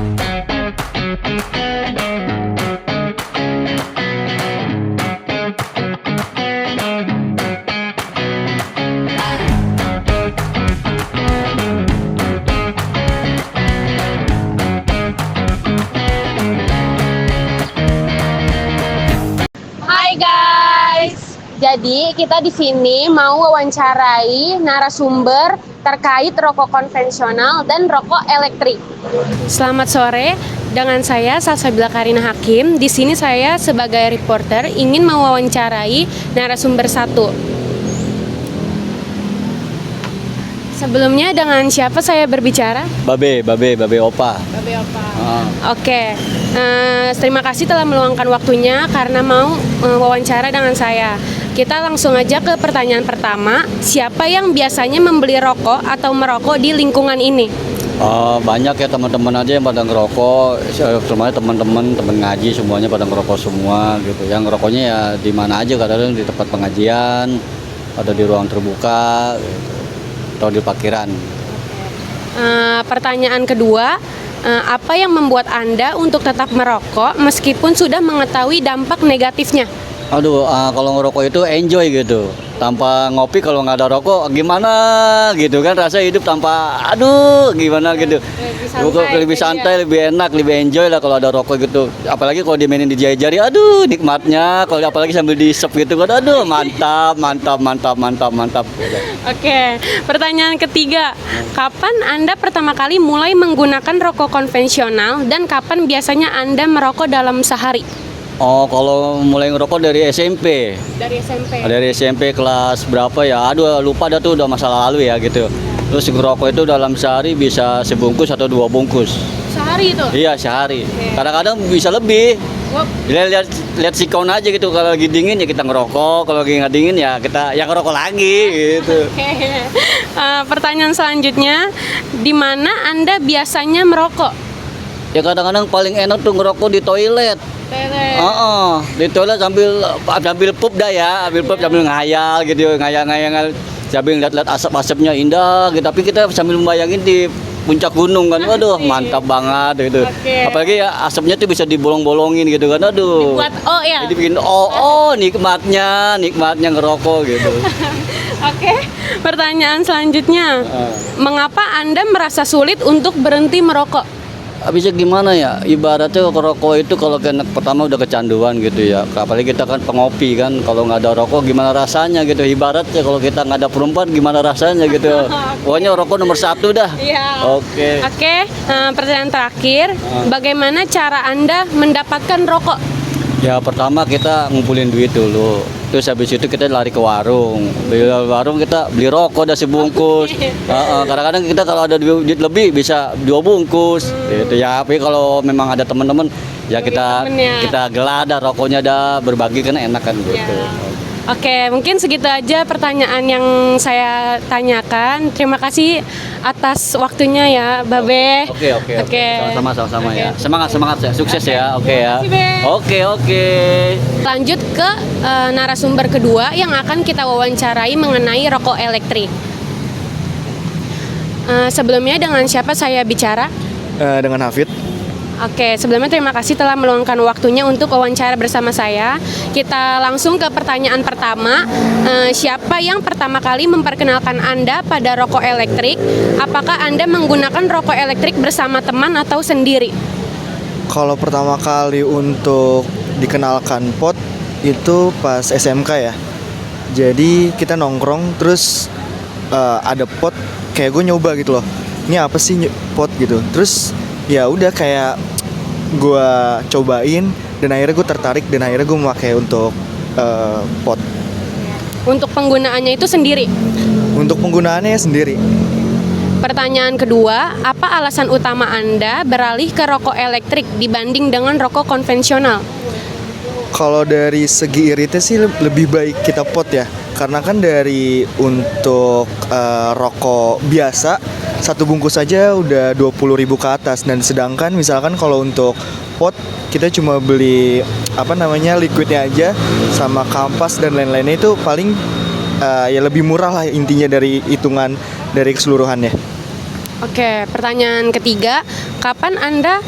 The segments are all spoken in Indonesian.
Hai guys, jadi kita di sini mau wawancarai narasumber terkait rokok konvensional dan rokok elektrik. Selamat sore, dengan saya Salsabila Karina Hakim. Di sini saya sebagai reporter ingin mewawancarai narasumber satu. Sebelumnya dengan siapa saya berbicara? Babe Opa. Babe Opa. Oke. Terima kasih telah meluangkan waktunya karena mau wawancara dengan saya. Kita langsung aja ke pertanyaan pertama. Siapa yang biasanya membeli rokok atau merokok di lingkungan ini? Banyak ya teman-teman aja yang pada ngerokok. Semuanya teman-teman, teman ngaji semuanya pada ngerokok semua gitu. Yang ngerokoknya ya di mana aja, kadang-kadang di tempat pengajian, ada di ruang terbuka gitu, atau di parkiran. Pertanyaan kedua, apa yang membuat Anda untuk tetap merokok meskipun sudah mengetahui dampak negatifnya? Kalau ngerokok itu enjoy gitu. Tanpa ngopi kalau nggak ada rokok gimana gitu kan, rasa hidup tanpa gimana gitu. Lebih santai, lebih enak, lebih enjoy lah kalau ada rokok gitu. Apalagi kalau dimainin di jari-jari, nikmatnya. Kalau apalagi sambil di-sep gitu kan, mantap. Oke, pertanyaan ketiga, kapan Anda pertama kali mulai menggunakan rokok konvensional dan kapan biasanya Anda merokok dalam sehari? Kalau mulai ngerokok dari SMP. Dari SMP. Dari SMP kelas berapa ya? Lupa dah tuh, udah masa lalu ya gitu. Terus ngerokok itu dalam sehari bisa sebungkus atau 2 bungkus. Sehari itu? Iya, sehari. Oke. Kadang-kadang bisa lebih. Lihat sikon aja gitu. Kalau lagi dingin ya kita ngerokok, kalau lagi nggak dingin ya kita ngerokok lagi gitu. Oke. Pertanyaan selanjutnya, di mana Anda biasanya merokok? Ya kadang-kadang paling enak tuh ngerokok di toilet. Di toilet sambil pup dah ya, sambil ngayal gitu, ngayal sambil lihat asap-asapnya indah gitu. Tapi kita sambil membayangin di puncak gunung kan, mantap banget gitu. Oke. Apalagi ya asapnya tuh bisa dibolong-bolongin gitu kan, Dibuat ya. Jadi bikin nikmatnya ngerokok gitu. Oke, pertanyaan selanjutnya, mengapa Anda merasa sulit untuk berhenti merokok? Bisa gimana ya, ibaratnya rokok itu kalau kena pertama udah kecanduan gitu ya, apalagi kita kan pengopi kan, kalau nggak ada rokok gimana rasanya gitu, ibaratnya kalau kita nggak ada perempuan gimana rasanya gitu. Pokoknya rokok nomor 1 dah. Iya. Oke. Pertanyaan terakhir, bagaimana cara Anda mendapatkan rokok? Ya pertama kita ngumpulin duit dulu, terus habis itu kita lari ke warung. Beli warung kita beli rokok dah sebungkus. Kadang-kadang kita kalau ada duit lebih bisa 2 bungkus. Gitu ya. Tapi kalau memang ada teman-teman ya kita geladah rokoknya dah, berbagi kan enak kan gitu. Ya. Oke, mungkin segitu aja pertanyaan yang saya tanyakan. Terima kasih atas waktunya ya, Babe. Oke. Sama-sama ya. Semangat ya. Sukses ya. Oke ya. Oke. Lanjut ke narasumber kedua yang akan kita wawancarai mengenai rokok elektrik. Sebelumnya dengan siapa saya bicara? Dengan Hafid. Oke, sebelumnya terima kasih telah meluangkan waktunya untuk wawancara bersama saya. Kita langsung ke pertanyaan pertama. Siapa yang pertama kali memperkenalkan Anda pada rokok elektrik? Apakah Anda menggunakan rokok elektrik bersama teman atau sendiri? Kalau pertama kali untuk dikenalkan pot itu pas SMK ya. Jadi kita nongkrong terus ada pot, kayak gue nyoba gitu loh. Ini apa sih pot gitu. Terus ya udah kayak gue cobain dan akhirnya gue tertarik dan akhirnya gue memakai untuk pot. Untuk penggunaannya itu sendiri? Untuk penggunaannya sendiri. Pertanyaan kedua, apa alasan utama Anda beralih ke rokok elektrik dibanding dengan rokok konvensional? Kalau dari segi iritnya sih lebih baik kita pot ya. Karena kan dari untuk rokok biasa 1 bungkus saja udah 20.000 ke atas, dan sedangkan misalkan kalau untuk pot kita cuma beli liquidnya aja sama kampas dan lain-lainnya, itu paling ya lebih murah lah intinya dari hitungan dari keseluruhannya. Oke, pertanyaan ketiga, kapan Anda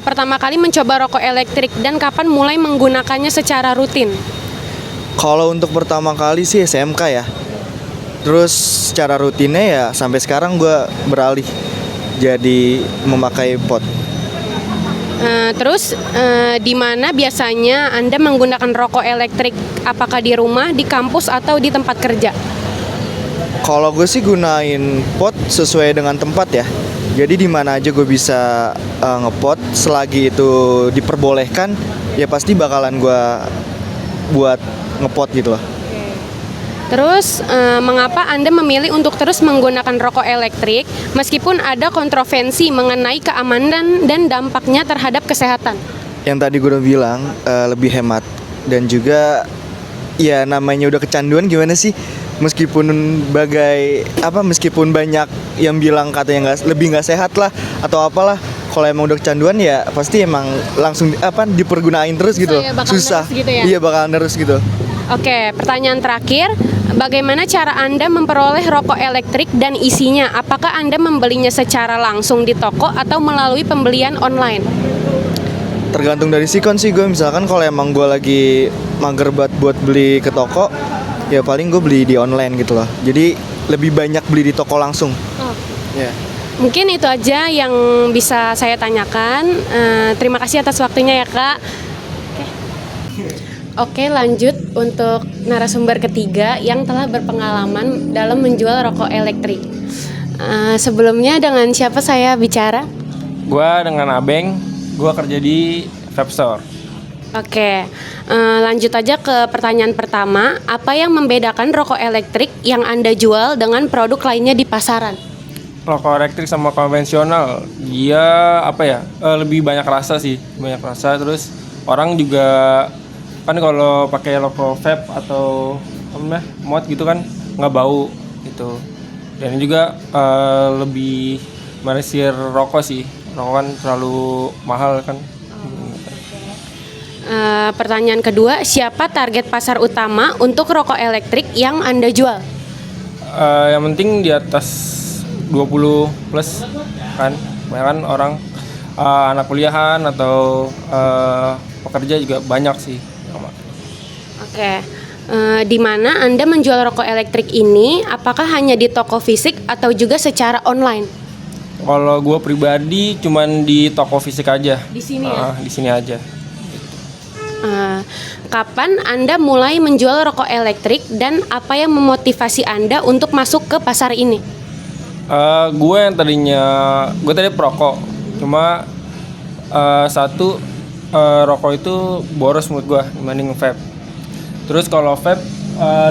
pertama kali mencoba rokok elektrik dan kapan mulai menggunakannya secara rutin? Kalau untuk pertama kali sih SMK ya. Terus secara rutinnya ya sampai sekarang gue beralih jadi memakai pot. Terus di mana biasanya Anda menggunakan rokok elektrik? Apakah di rumah, di kampus, atau di tempat kerja? Kalau gue sih gunain pot sesuai dengan tempat ya. Jadi di mana aja gue bisa ngepot selagi itu diperbolehkan, ya pasti bakalan gue buat ngepot gitu loh. Terus mengapa Anda memilih untuk terus menggunakan rokok elektrik meskipun ada kontroversi mengenai keamanan dan dampaknya terhadap kesehatan? Yang tadi gue udah bilang lebih hemat dan juga ya namanya udah kecanduan gimana sih? Meskipun meskipun banyak yang bilang katanya lebih nggak sehat lah atau apalah, kalau emang udah kecanduan ya pasti emang langsung dipergunain terus gitu. Susah. Gitu ya? Iya, bakalan terus gitu. Oke, pertanyaan terakhir, bagaimana cara Anda memperoleh rokok elektrik dan isinya? Apakah Anda membelinya secara langsung di toko atau melalui pembelian online? Tergantung dari sikon sih gue. Misalkan kalau emang gue lagi mager banget buat beli ke toko, ya paling gue beli di online gitu loh. Jadi lebih banyak beli di toko langsung. Ya. Mungkin itu aja yang bisa saya tanyakan. Terima kasih atas waktunya ya, Kak. Oke, lanjut untuk narasumber ketiga yang telah berpengalaman dalam menjual rokok elektrik. Sebelumnya dengan siapa saya bicara? Gua dengan Abeng, gua kerja di vape store. Oke, lanjut aja ke pertanyaan pertama. Apa yang membedakan rokok elektrik yang Anda jual dengan produk lainnya di pasaran? Rokok elektrik sama konvensional, dia lebih banyak rasa sih, banyak rasa. Terus orang juga kan kalau pakai rokok vape atau mod gitu kan nggak bau gitu. Dan juga lebih meresir rokok sih, rokok kan terlalu mahal kan. Pertanyaan kedua, siapa target pasar utama untuk rokok elektrik yang Anda jual? Yang penting di atas 20 plus kan, banyak orang anak kuliahan atau pekerja juga banyak sih. Oke, di mana Anda menjual rokok elektrik ini? Apakah hanya di toko fisik atau juga secara online? Kalau gue pribadi cuman di toko fisik aja. Di sini ya? Di sini aja. Kapan Anda mulai menjual rokok elektrik dan apa yang memotivasi Anda untuk masuk ke pasar ini? Gue tadi perokok, cuma rokok itu boros menurut gue dibanding vape. Terus kalau vape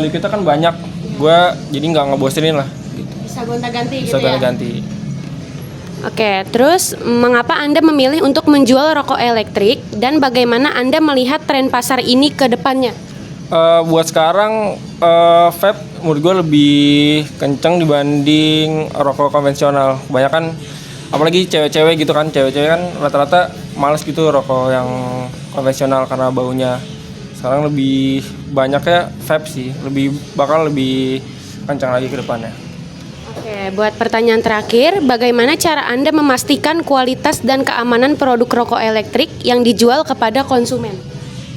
liquidnya kan banyak, gue jadi nggak ngebosenin lah. Gitu. Bisa gonta-ganti Bisa gitu ya? ganti. Oke, terus mengapa Anda memilih untuk menjual rokok elektrik dan bagaimana Anda melihat tren pasar ini ke depannya? Buat sekarang vape menurut gue lebih kenceng dibanding rokok konvensional. Kebanyakan apalagi cewek-cewek gitu kan, cewek-cewek kan rata-rata males gitu rokok yang konvensional karena baunya. Sekarang lebih banyaknya vape sih, bakal lebih kencang lagi ke depannya. Oke, buat pertanyaan terakhir, bagaimana cara Anda memastikan kualitas dan keamanan produk rokok elektrik yang dijual kepada konsumen?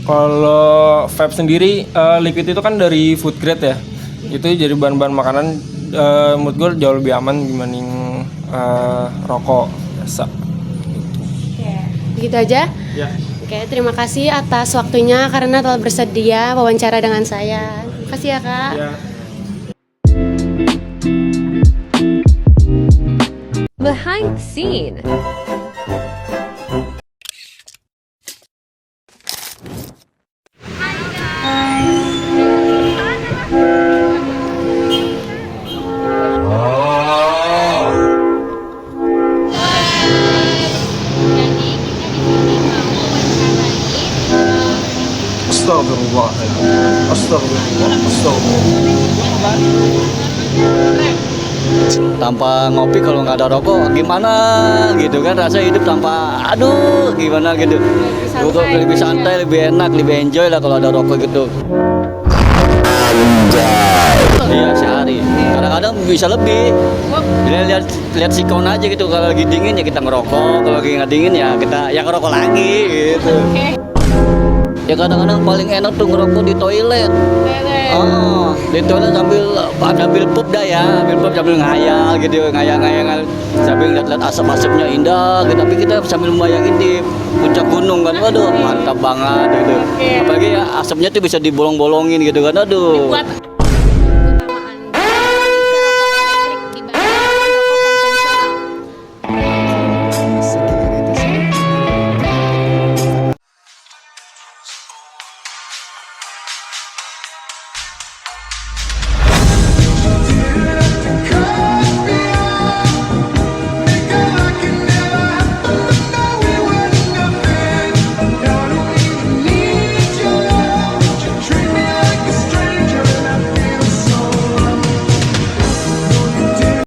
Kalau vape sendiri, liquid itu kan dari food grade ya. Itu jadi bahan-bahan makanan, menurut gue jauh lebih aman dibanding rokok biasa. Oke, begitu aja? Ya. Oke, terima kasih atas waktunya karena telah bersedia wawancara dengan saya. Terima kasih ya, Kak. Ya. Behind the scene. Tanpa ngopi kalau nggak ada rokok gimana gitu kan, rasa hidup tanpa gimana gitu. Rokok lebih santai, lebih enak, lebih enjoy lah kalau ada rokok gitu. Iya, sehari. Kadang-kadang bisa lebih. Lihat sikon aja gitu, kalau lagi dingin ya kita ngerokok, kalau lagi nggak dingin ya kita ya ngerokok lagi gitu. Ya kadang-kadang paling enak tuh ngerokok di toilet. Oh, di toilet sambil pup dah ya, sambil pup sambil ngayal gitu, ngayal sambil lihat asap-asapnya indah gitu. Tapi kita sambil membayangin di puncak gunung kan, waduh mantap banget gitu. Apalagi ya asapnya tuh bisa dibolong-bolongin gitu kan, aduh.